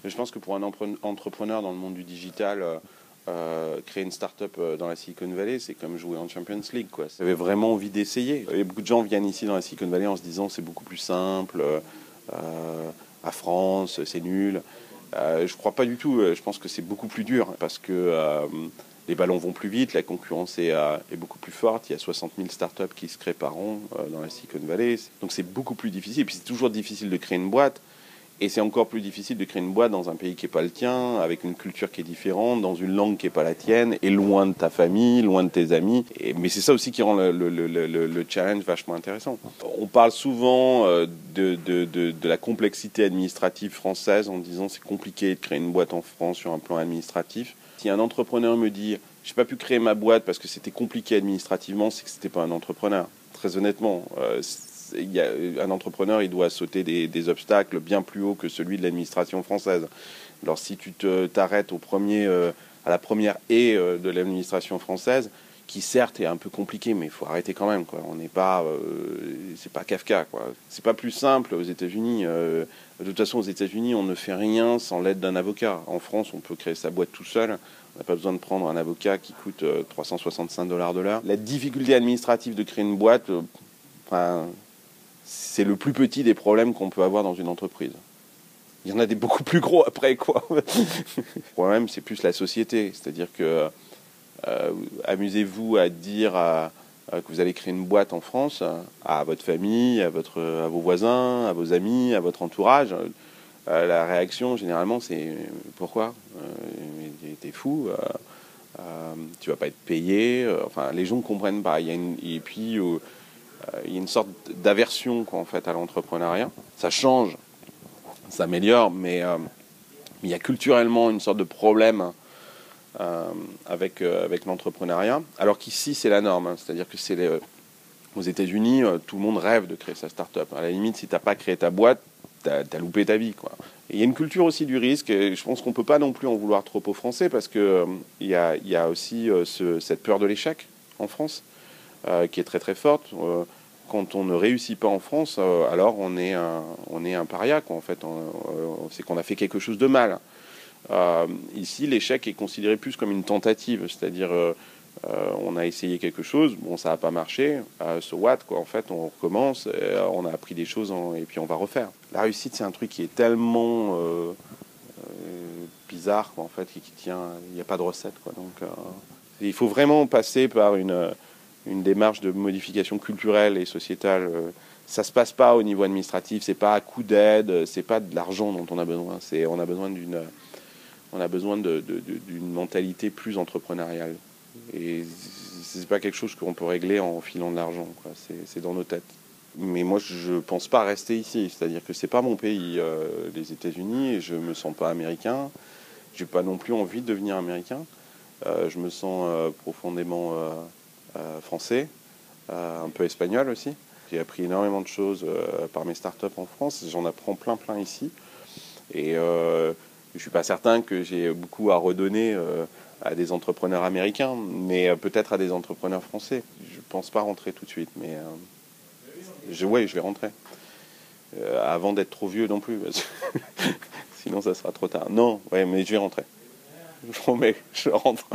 Mais je pense que pour un entrepreneur dans le monde du digital, créer une start-up dans la Silicon Valley, c'est comme jouer en Champions League, quoi. J'avais vraiment envie d'essayer. Et beaucoup de gens viennent ici dans la Silicon Valley en se disant c'est beaucoup plus simple, à France, c'est nul. Je crois pas du tout. Je pense que c'est beaucoup plus dur parce que les ballons vont plus vite, la concurrence est beaucoup plus forte. Il y a 60 000 startups qui se créent par an dans la Silicon Valley. Donc c'est beaucoup plus difficile. Et puis c'est toujours difficile de créer une boîte. Et c'est encore plus difficile de créer une boîte dans un pays qui n'est pas le tien, avec une culture qui est différente, dans une langue qui n'est pas la tienne, et loin de ta famille, loin de tes amis. Mais c'est ça aussi qui rend le challenge vachement intéressant. On parle souvent de la complexité administrative française en disant c'est compliqué de créer une boîte en France sur un plan administratif. Si un entrepreneur me dit « j'ai pas pu créer ma boîte parce que c'était compliqué administrativement », c'est que c'était pas un entrepreneur. Très honnêtement, un entrepreneur, il doit sauter des obstacles bien plus hauts que celui de l'administration française. Alors si tu t'arrêtes à la première haie de l'administration française, qui certes est un peu compliqué, mais il faut arrêter quand même, quoi. On n'est pas, c'est pas Kafka, quoi. C'est pas plus simple aux États-Unis. De toute façon, aux États-Unis, on ne fait rien sans l'aide d'un avocat. En France, on peut créer sa boîte tout seul. On n'a pas besoin de prendre un avocat qui coûte $365 de l'heure. La difficulté administrative de créer une boîte, c'est le plus petit des problèmes qu'on peut avoir dans une entreprise. Il y en a des beaucoup plus gros après, quoi. Le problème, c'est plus la société. C'est-à-dire que amusez-vous à dire que vous allez créer une boîte en France à votre famille, à vos voisins, à vos amis, à votre entourage. La réaction, généralement, c'est « Pourquoi t'es fou tu vas pas être payé ?» Enfin, les gens ne comprennent pas. Et puis, il y a une sorte d'aversion, quoi, en fait, à l'entrepreneuriat. Ça change, ça améliore, mais il y a culturellement une sorte de problème avec l'entrepreneuriat, alors qu'ici c'est la norme, hein. C'est-à-dire que aux États-Unis, tout le monde rêve de créer sa start-up. À la limite, si t'as pas créé ta boîte, t'as loupé ta vie, quoi. Et il y a une culture aussi du risque, et je pense qu'on peut pas non plus en vouloir trop aux Français, parce que il y a aussi cette peur de l'échec en France, qui est très très forte. Quand on ne réussit pas en France, alors on est un paria, quoi, en fait. C'est qu'on a fait quelque chose de mal. Ici, l'échec est considéré plus comme une tentative, c'est-à-dire on a essayé quelque chose, bon, ça n'a pas marché, so what, quoi, en fait, on recommence, on a appris des choses et puis on va refaire. La réussite, c'est un truc qui est tellement bizarre, quoi, en fait, qui tient, il n'y a pas de recette, quoi, donc il faut vraiment passer par une démarche de modification culturelle et sociétale. Ça se passe pas au niveau administratif, c'est pas à coup d'aide, c'est pas de l'argent dont on a besoin, on a besoin d'une mentalité plus entrepreneuriale. Et c'est pas quelque chose qu'on peut régler en filant de l'argent, quoi. C'est dans nos têtes. Mais moi, je pense pas rester ici. C'est-à-dire que c'est pas mon pays, les États-Unis, et je me sens pas américain. J'ai pas non plus envie de devenir américain. Je me sens profondément français, un peu espagnol aussi. J'ai appris énormément de choses par mes startups en France. J'en apprends plein ici. Et je suis pas certain que j'ai beaucoup à redonner à des entrepreneurs américains, mais peut-être à des entrepreneurs français. Je pense pas rentrer tout de suite, mais je vais rentrer. Avant d'être trop vieux non plus, parce que sinon ça sera trop tard. Non, ouais, mais je vais rentrer. Je promets, je rentre.